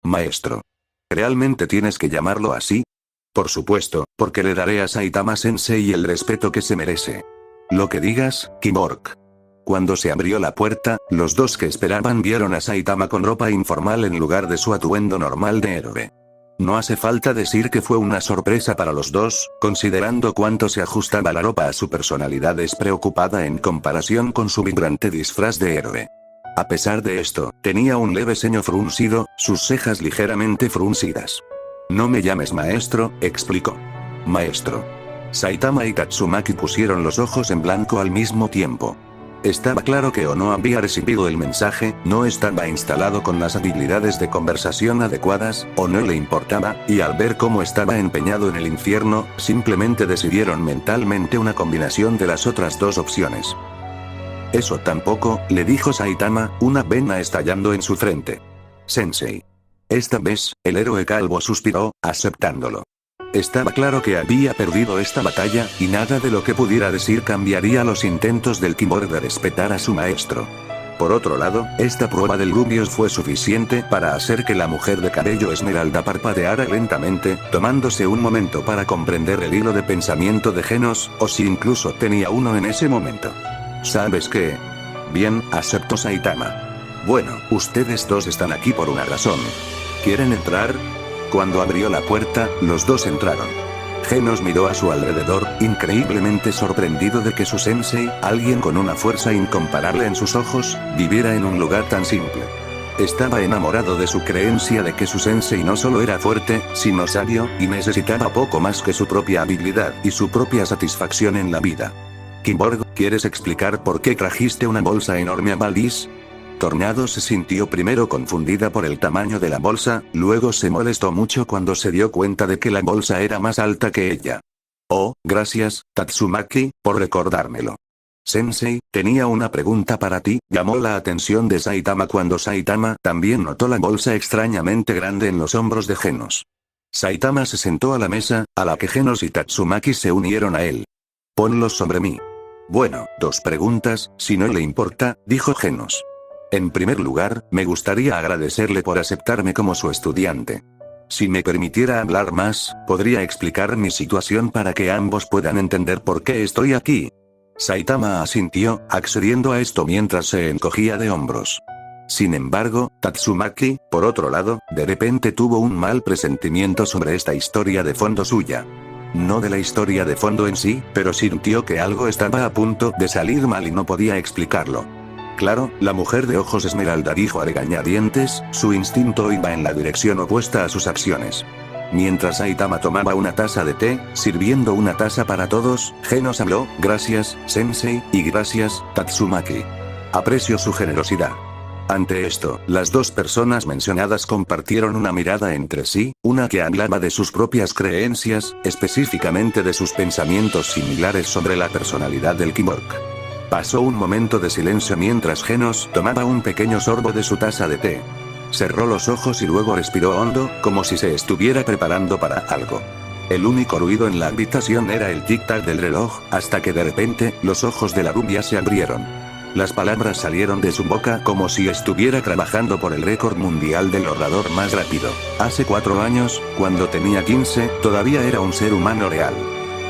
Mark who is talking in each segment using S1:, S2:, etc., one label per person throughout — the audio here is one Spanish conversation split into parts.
S1: Maestro. ¿Realmente tienes que llamarlo así? Por supuesto, porque le daré a Saitama Sensei el respeto que se merece. Lo que digas, Kimork. Cuando se abrió la puerta, los dos que esperaban vieron a Saitama con ropa informal en lugar de su atuendo normal de héroe. No hace falta decir que fue una sorpresa para los dos, considerando cuánto se ajustaba la ropa a su personalidad despreocupada en comparación con su vibrante disfraz de héroe. A pesar de esto, tenía un leve ceño fruncido, sus cejas ligeramente fruncidas. No me llames maestro, explicó. Maestro. Saitama y Tatsumaki pusieron los ojos en blanco al mismo tiempo. Estaba claro que o no había recibido el mensaje, no estaba instalado con las habilidades de conversación adecuadas, o no le importaba, y al ver cómo estaba empeñado en el infierno, simplemente decidieron mentalmente una combinación de las otras dos opciones. Eso tampoco, le dijo Saitama, una vena estallando en su frente. Sensei. Esta vez, el héroe calvo suspiró, aceptándolo. Estaba claro que había perdido esta batalla, y nada de lo que pudiera decir cambiaría los intentos del Kimork de respetar a su maestro. Por otro lado, esta prueba del Rubius fue suficiente para hacer que la mujer de cabello esmeralda parpadeara lentamente, tomándose un momento para comprender el hilo de pensamiento de Genos, o si incluso tenía uno en ese momento. ¿Sabes qué? Bien, aceptó Saitama. Bueno, ustedes dos están aquí por una razón. ¿Quieren entrar? Cuando abrió la puerta, los dos entraron. Genos miró a su alrededor, increíblemente sorprendido de que su sensei, alguien con una fuerza incomparable en sus ojos, viviera en un lugar tan simple. Estaba enamorado de su creencia de que su sensei no solo era fuerte, sino sabio, y necesitaba poco más que su propia habilidad y su propia satisfacción en la vida. Kimork, ¿quieres explicar por qué trajiste una bolsa enorme a Valdis? Tornado se sintió primero confundida por el tamaño de la bolsa, luego se molestó mucho cuando se dio cuenta de que la bolsa era más alta que ella. Oh, gracias, Tatsumaki, por recordármelo. Sensei, tenía una pregunta para ti, llamó la atención de Saitama cuando Saitama también notó la bolsa extrañamente grande en los hombros de Genos. Saitama se sentó a la mesa, a la que Genos y Tatsumaki se unieron a él. Ponlos sobre mí. Bueno, dos preguntas, si no le importa, dijo Genos. En primer lugar, me gustaría agradecerle por aceptarme como su estudiante. Si me permitiera hablar más, podría explicar mi situación para que ambos puedan entender por qué estoy aquí. Saitama asintió, accediendo a esto mientras se encogía de hombros. Sin embargo, Tatsumaki, por otro lado, de repente tuvo un mal presentimiento sobre esta historia de fondo suya. No de la historia de fondo en sí, pero sintió que algo estaba a punto de salir mal y no podía explicarlo. Claro, la mujer de ojos esmeralda dijo a regañadientes, su instinto iba en la dirección opuesta a sus acciones. Mientras Saitama tomaba una taza de té, sirviendo una taza para todos, Genos habló, gracias, sensei, y gracias, Tatsumaki. Aprecio su generosidad. Ante esto, las dos personas mencionadas compartieron una mirada entre sí, una que hablaba de sus propias creencias, específicamente de sus pensamientos similares sobre la personalidad del Kimork. Pasó un momento de silencio mientras Genos tomaba un pequeño sorbo de su taza de té. Cerró los ojos y luego respiró hondo, como si se estuviera preparando para algo. El único ruido en la habitación era el tic-tac del reloj, hasta que de repente, los ojos de la rubia se abrieron. Las palabras salieron de su boca como si estuviera trabajando por el récord mundial del orador más rápido. Hace 4 años, cuando tenía 15, todavía era un ser humano real.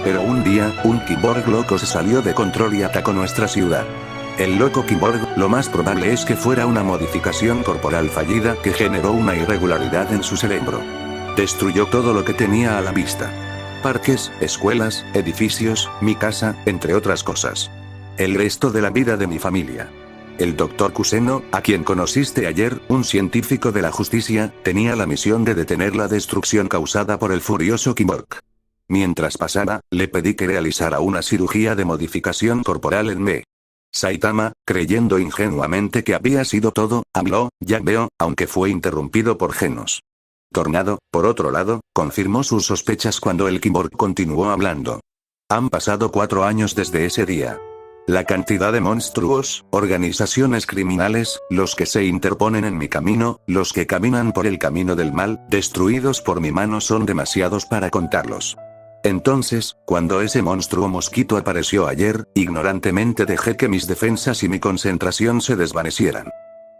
S1: Pero un día, un Kimork loco se salió de control y atacó nuestra ciudad. El loco Kimork, lo más probable es que fuera una modificación corporal fallida que generó una irregularidad en su cerebro. Destruyó todo lo que tenía a la vista. Parques, escuelas, edificios, mi casa, entre otras cosas. El resto de la vida de mi familia. El Dr. Kuseno, a quien conociste ayer, un científico de la justicia, tenía la misión de detener la destrucción causada por el furioso Kimork. Mientras pasaba, le pedí que realizara una cirugía de modificación corporal en mí. Saitama, creyendo ingenuamente que había sido todo, habló, ya veo, aunque fue interrumpido por Genos. Tornado, por otro lado, confirmó sus sospechas cuando el Kimork continuó hablando. Han pasado 4 años desde ese día. La cantidad de monstruos, organizaciones criminales, los que se interponen en mi camino, los que caminan por el camino del mal, destruidos por mi mano son demasiados para contarlos. Entonces, cuando ese monstruo mosquito apareció ayer, ignorantemente dejé que mis defensas y mi concentración se desvanecieran.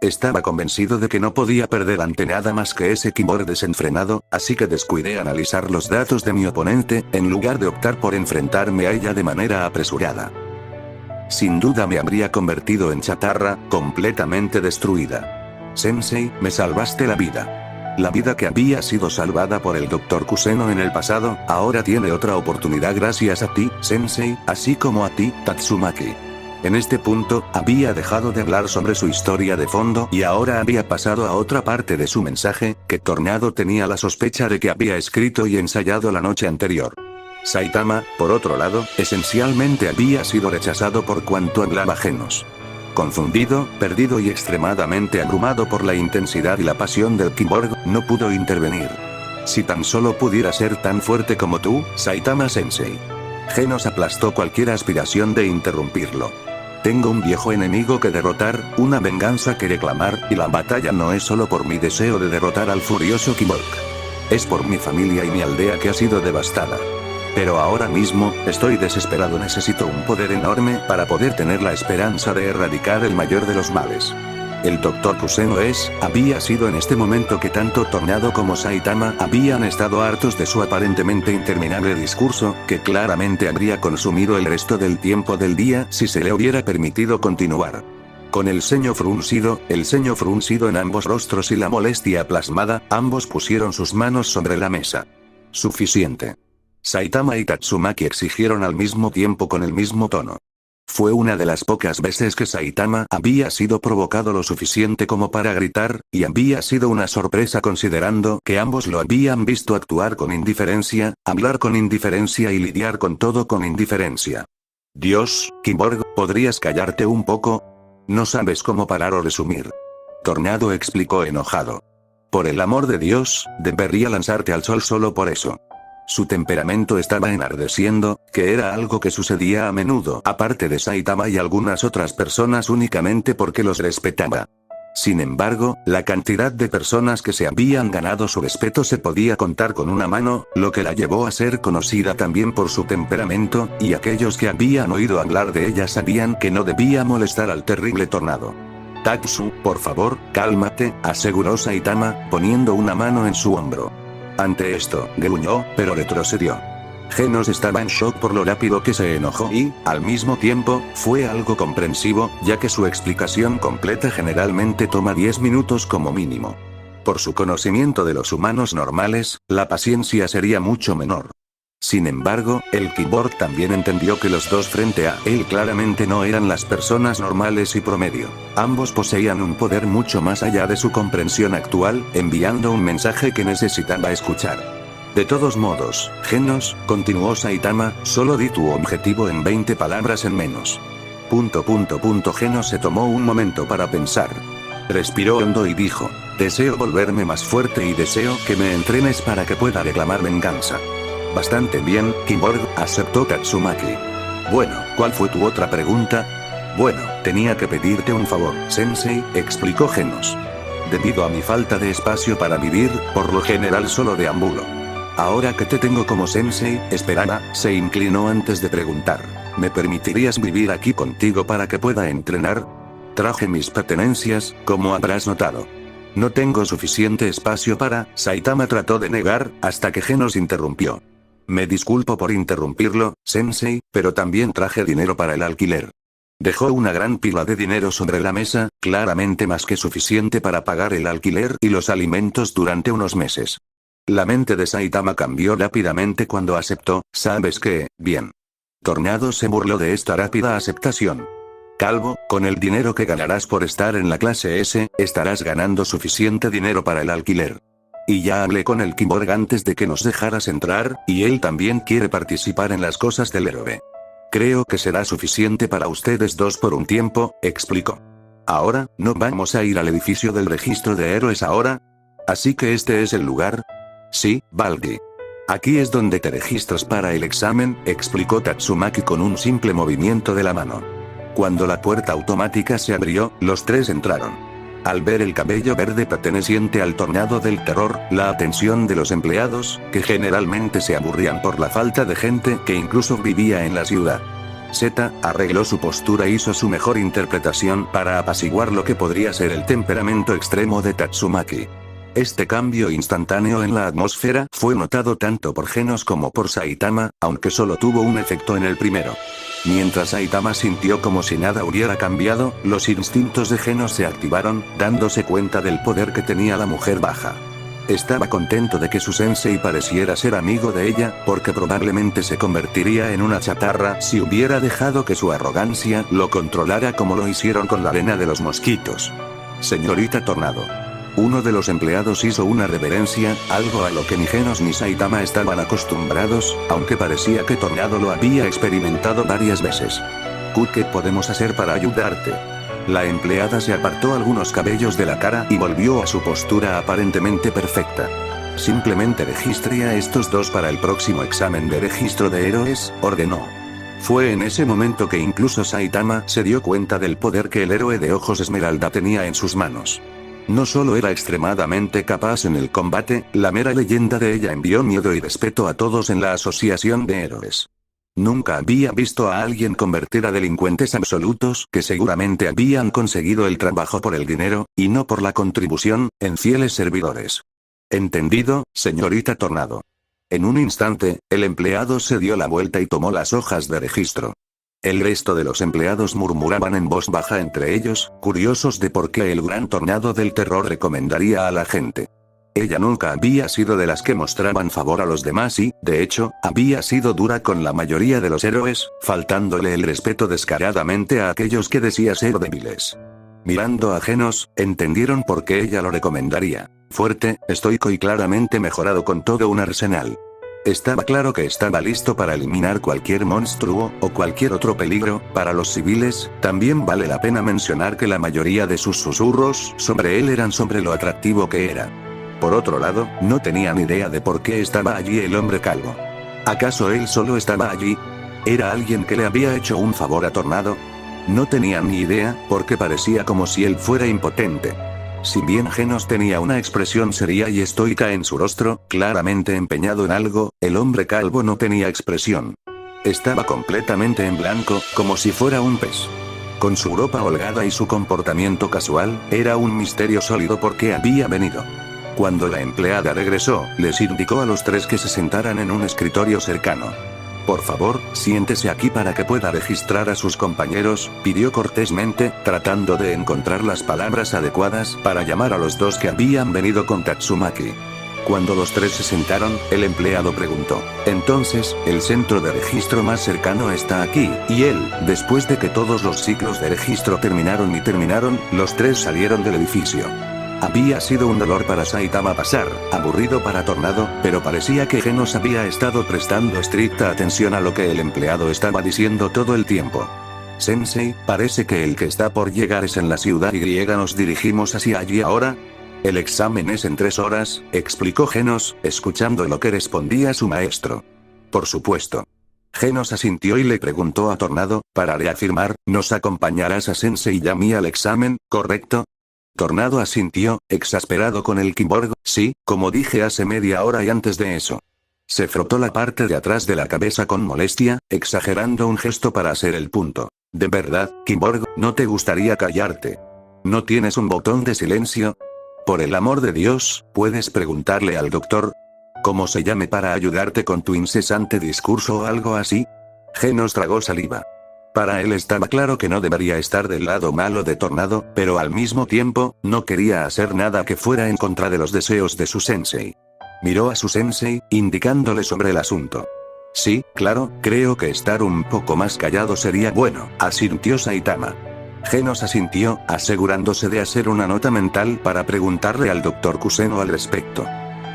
S1: Estaba convencido de que no podía perder ante nada más que ese Kimborg desenfrenado, así que descuidé analizar los datos de mi oponente, en lugar de optar por enfrentarme a ella de manera apresurada. Sin duda me habría convertido en chatarra, completamente destruida. Sensei, me salvaste la vida. La vida que había sido salvada por el Dr. Kuseno en el pasado, ahora tiene otra oportunidad gracias a ti, Sensei, así como a ti, Tatsumaki. En este punto, había dejado de hablar sobre su historia de fondo y ahora había pasado a otra parte de su mensaje, que Tornado tenía la sospecha de que había escrito y ensayado la noche anterior. Saitama, por otro lado, esencialmente había sido rechazado por cuanto hablaba Genos. Confundido, perdido y extremadamente abrumado por la intensidad y la pasión del Kimborg, no pudo intervenir. Si tan solo pudiera ser tan fuerte como tú, Saitama-sensei. Genos aplastó cualquier aspiración de interrumpirlo. Tengo un viejo enemigo que derrotar, una venganza que reclamar, y la batalla no es solo por mi deseo de derrotar al furioso Kimborg. Es por mi familia y mi aldea que ha sido devastada. Pero ahora mismo, estoy desesperado, necesito un poder enorme para poder tener la esperanza de erradicar el mayor de los males. El Dr. Kuseno había sido en este momento que tanto Tornado como Saitama habían estado hartos de su aparentemente interminable discurso, que claramente habría consumido el resto del tiempo del día si se le hubiera permitido continuar. Con el ceño fruncido en ambos rostros y la molestia plasmada, ambos pusieron sus manos sobre la mesa. Suficiente. Saitama y Tatsumaki exigieron al mismo tiempo con el mismo tono. Fue una de las pocas veces que Saitama había sido provocado lo suficiente como para gritar, y había sido una sorpresa considerando que ambos lo habían visto actuar con indiferencia, hablar con indiferencia y lidiar con todo con indiferencia. Dios, Kimborg, ¿podrías callarte un poco? No sabes cómo parar o resumir. Tornado explicó enojado. Por el amor de Dios, debería lanzarte al sol solo por eso. Su temperamento estaba enardeciendo, que era algo que sucedía a menudo, aparte de Saitama y algunas otras personas únicamente porque los respetaba. Sin embargo, la cantidad de personas que se habían ganado su respeto se podía contar con una mano, lo que la llevó a ser conocida también por su temperamento, y aquellos que habían oído hablar de ella sabían que no debía molestar al terrible Tornado. Tatsu, por favor, cálmate, aseguró Saitama, poniendo una mano en su hombro. Ante esto, gruñó, pero retrocedió. Genos estaba en shock por lo rápido que se enojó y, al mismo tiempo, fue algo comprensivo, ya que su explicación completa generalmente toma 10 minutos como mínimo. Por su conocimiento de los humanos normales, la paciencia sería mucho menor. Sin embargo, el Kimborg también entendió que los dos frente a él claramente no eran las personas normales y promedio. Ambos poseían un poder mucho más allá de su comprensión actual, enviando un mensaje que necesitaba escuchar. De todos modos, Genos, continuó Saitama, solo di tu objetivo en 20 palabras en menos. Genos se tomó un momento para pensar. Respiró hondo y dijo, deseo volverme más fuerte y deseo que me entrenes para que pueda reclamar venganza. Bastante bien, Kimborg, aceptó Tatsumaki. Bueno, ¿cuál fue tu otra pregunta? Bueno, tenía que pedirte un favor, Sensei, explicó Genos. Debido a mi falta de espacio para vivir, por lo general solo deambulo. Ahora que te tengo como Sensei, esperaba, se inclinó antes de preguntar. ¿Me permitirías vivir aquí contigo para que pueda entrenar? Traje mis pertenencias, como habrás notado. No tengo suficiente espacio para, Saitama trató de negar, hasta que Genos interrumpió. Me disculpo por interrumpirlo, Sensei, pero también traje dinero para el alquiler. Dejó una gran pila de dinero sobre la mesa, claramente más que suficiente para pagar el alquiler y los alimentos durante unos meses. La mente de Saitama cambió rápidamente cuando aceptó, ¿sabes qué? Bien. Tornado se burló de esta rápida aceptación. Calvo, con el dinero que ganarás por estar en la clase S, estarás ganando suficiente dinero para el alquiler. Y ya hablé con el Kimborg antes de que nos dejaras entrar, y él también quiere participar en las cosas del héroe. Creo que será suficiente para ustedes dos por un tiempo, explicó. Ahora, ¿no vamos a ir al edificio del registro de héroes ahora? Así que este es el lugar. Sí, Baldi. Aquí es donde te registras para el examen, explicó Tatsumaki con un simple movimiento de la mano. Cuando la puerta automática se abrió, los tres entraron. Al ver el cabello verde perteneciente al Tornado del Terror, la atención de los empleados, que generalmente se aburrían por la falta de gente que incluso vivía en la ciudad. Z arregló su postura e hizo su mejor interpretación para apaciguar lo que podría ser el temperamento extremo de Tatsumaki. Este cambio instantáneo en la atmósfera fue notado tanto por Genos como por Saitama, aunque solo tuvo un efecto en el primero. Mientras Saitama sintió como si nada hubiera cambiado, los instintos de Genos se activaron, dándose cuenta del poder que tenía la mujer baja. Estaba contento de que su sensei pareciera ser amigo de ella, porque probablemente se convertiría en una chatarra si hubiera dejado que su arrogancia lo controlara como lo hicieron con la arena de los mosquitos. Señorita Tornado. Uno de los empleados hizo una reverencia, algo a lo que ni Genos ni Saitama estaban acostumbrados, aunque parecía que Tornado lo había experimentado varias veces. ¿Qué podemos hacer para ayudarte? La empleada se apartó algunos cabellos de la cara y volvió a su postura aparentemente perfecta. Simplemente registre a estos dos para el próximo examen de registro de héroes, ordenó. Fue en ese momento que incluso Saitama se dio cuenta del poder que el héroe de ojos esmeralda tenía en sus manos. No solo era extremadamente capaz en el combate, la mera leyenda de ella envió miedo y respeto a todos en la asociación de héroes. Nunca había visto a alguien convertir a delincuentes absolutos que seguramente habían conseguido el trabajo por el dinero, y no por la contribución, en fieles servidores. Entendido, señorita Tornado. En un instante, el empleado se dio la vuelta y tomó las hojas de registro. El resto de los empleados murmuraban en voz baja entre ellos, curiosos de por qué el gran Tornado del Terror recomendaría a la gente. Ella nunca había sido de las que mostraban favor a los demás y, de hecho, había sido dura con la mayoría de los héroes, faltándole el respeto descaradamente a aquellos que decía ser débiles. Mirando a Genos, entendieron por qué ella lo recomendaría. Fuerte, estoico y claramente mejorado con todo un arsenal. Estaba claro que estaba listo para eliminar cualquier monstruo, o cualquier otro peligro, para los civiles. También vale la pena mencionar que la mayoría de sus susurros sobre él eran sobre lo atractivo que era. Por otro lado, no tenían idea de por qué estaba allí el hombre calvo. ¿Acaso él solo estaba allí? ¿Era alguien que le había hecho un favor a Tornado? No tenían ni idea, porque parecía como si él fuera impotente. Si bien Genos tenía una expresión seria y estoica en su rostro, claramente empeñado en algo, el hombre calvo no tenía expresión. Estaba completamente en blanco, como si fuera un pez. Con su ropa holgada y su comportamiento casual, era un misterio sólido por qué había venido. Cuando la empleada regresó, les indicó a los tres que se sentaran en un escritorio cercano. Por favor, siéntese aquí para que pueda registrar a sus compañeros, pidió cortésmente, tratando de encontrar las palabras adecuadas para llamar a los dos que habían venido con Tatsumaki. Cuando los tres se sentaron, el empleado preguntó, entonces, el centro de registro más cercano está aquí, y él, después de que todos los ciclos de registro terminaron, los tres salieron del edificio. Había sido un dolor para Saitama pasar, aburrido para Tornado, pero parecía que Genos había estado prestando estricta atención a lo que el empleado estaba diciendo todo el tiempo. Sensei, parece que el que está por llegar es en la ciudad y nos dirigimos hacia allí ahora. El examen es en 3 horas, explicó Genos, escuchando lo que respondía su maestro. Por supuesto. Genos asintió y le preguntó a Tornado, para reafirmar, ¿nos acompañarás a Sensei Yami al examen, correcto? Tornado asintió, exasperado con el Kimborg, sí, como dije hace media hora y antes de eso. Se frotó la parte de atrás de la cabeza con molestia, exagerando un gesto para hacer el punto. De verdad, Kimborg, ¿no te gustaría callarte? ¿No tienes un botón de silencio? Por el amor de Dios, ¿puedes preguntarle al doctor cómo se llame para ayudarte con tu incesante discurso o algo así? Genos tragó saliva. Para él estaba claro que no debería estar del lado malo de Tornado, pero al mismo tiempo, no quería hacer nada que fuera en contra de los deseos de su sensei. Miró a su sensei, indicándole sobre el asunto. Sí, claro, creo que estar un poco más callado sería bueno, asintió Saitama. Genos asintió, asegurándose de hacer una nota mental para preguntarle al Dr. Kuseno al respecto.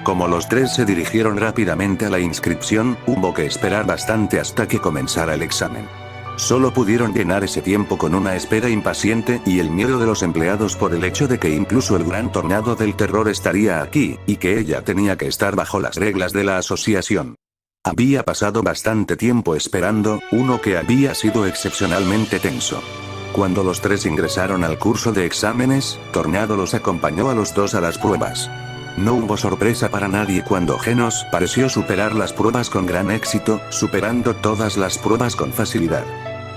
S1: Como los tres se dirigieron rápidamente a la inscripción, hubo que esperar bastante hasta que comenzara el examen. Solo pudieron llenar ese tiempo con una espera impaciente y el miedo de los empleados por el hecho de que incluso el gran Tornado del Terror estaría aquí, y que ella tenía que estar bajo las reglas de la asociación. Había pasado bastante tiempo esperando, uno que había sido excepcionalmente tenso. Cuando los tres ingresaron al curso de exámenes, Tornado los acompañó a los dos a las pruebas. No hubo sorpresa para nadie cuando Genos pareció superar las pruebas con gran éxito, superando todas las pruebas con facilidad.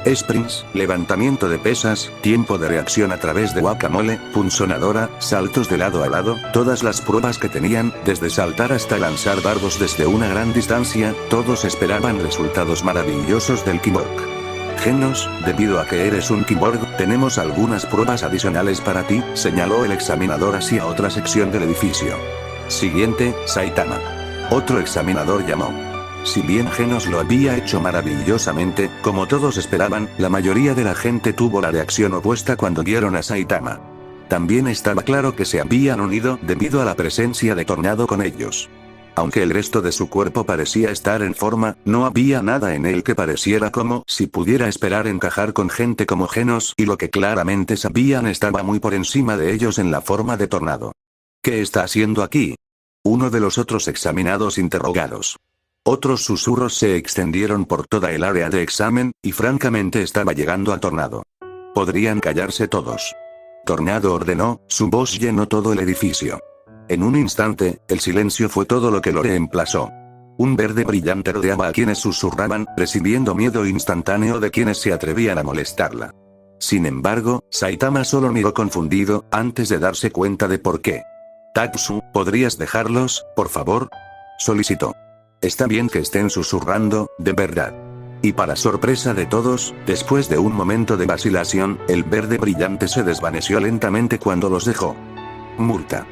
S1: sprints, levantamiento de pesas, tiempo de reacción a través de guacamole, punzonadora, saltos de lado a lado, todas las pruebas que tenían, desde saltar hasta lanzar dardos desde una gran distancia, todos esperaban resultados maravillosos del Kimborg. Genos, debido a que eres un Kimborg, tenemos algunas pruebas adicionales para ti, señaló el examinador hacia otra sección del edificio. Siguiente, Saitama. Otro examinador llamó. Si bien Genos lo había hecho maravillosamente, como todos esperaban, la mayoría de la gente tuvo la reacción opuesta cuando vieron a Saitama. También estaba claro que se habían unido debido a la presencia de Tornado con ellos. Aunque el resto de su cuerpo parecía estar en forma, no había nada en él que pareciera como si pudiera esperar encajar con gente como Genos, y lo que claramente sabían estaba muy por encima de ellos en la forma de Tornado. ¿Qué está haciendo aquí? Uno de los otros examinados interrogados. Otros susurros se extendieron por toda el área de examen, y francamente estaba llegando a Tornado. ¿Podrían callarse todos? Tornado ordenó, su voz llenó todo el edificio. En un instante, el silencio fue todo lo que lo reemplazó. Un verde brillante rodeaba a quienes susurraban, recibiendo miedo instantáneo de quienes se atrevían a molestarla. Sin embargo, Saitama solo miró confundido, antes de darse cuenta de por qué. Tatsu, ¿podrías dejarlos, por favor? Solicitó. Está bien que estén susurrando, de verdad. Y para sorpresa de todos, después de un momento de vacilación, el verde brillante se desvaneció lentamente cuando los dejó. Multa.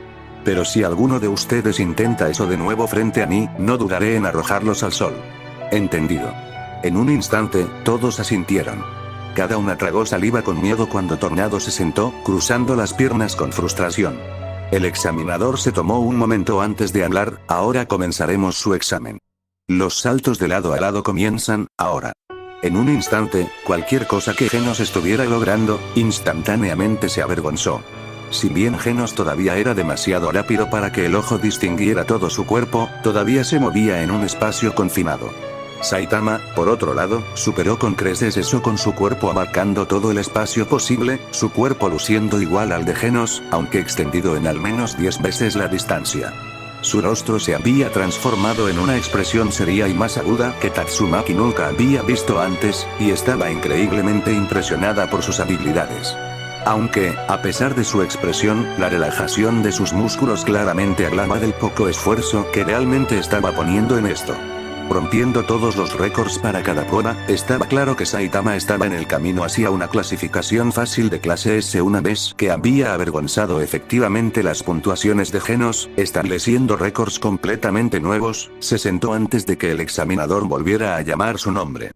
S1: Pero si alguno de ustedes intenta eso de nuevo frente a mí, no dudaré en arrojarlos al sol. Entendido. En un instante, todos asintieron. Cada uno tragó saliva con miedo cuando Tornado se sentó, cruzando las piernas con frustración. El examinador se tomó un momento antes de hablar, ahora comenzaremos su examen. Los saltos de lado a lado comienzan, ahora. En un instante, cualquier cosa que Genos estuviera logrando, instantáneamente se avergonzó. Si bien Genos todavía era demasiado rápido para que el ojo distinguiera todo su cuerpo, todavía se movía en un espacio confinado. Saitama, por otro lado, superó con creces eso con su cuerpo abarcando todo el espacio posible, su cuerpo luciendo igual al de Genos, aunque extendido en al menos 10 veces la distancia. Su rostro se había transformado en una expresión seria y más aguda que Tatsumaki nunca había visto antes, y estaba increíblemente impresionada por sus habilidades. Aunque, a pesar de su expresión, la relajación de sus músculos claramente hablaba del poco esfuerzo que realmente estaba poniendo en esto. Rompiendo todos los récords para cada prueba, estaba claro que Saitama estaba en el camino hacia una clasificación fácil de clase S una vez que había avergonzado efectivamente las puntuaciones de Genos, estableciendo récords completamente nuevos, se sentó antes de que el examinador volviera a llamar su nombre.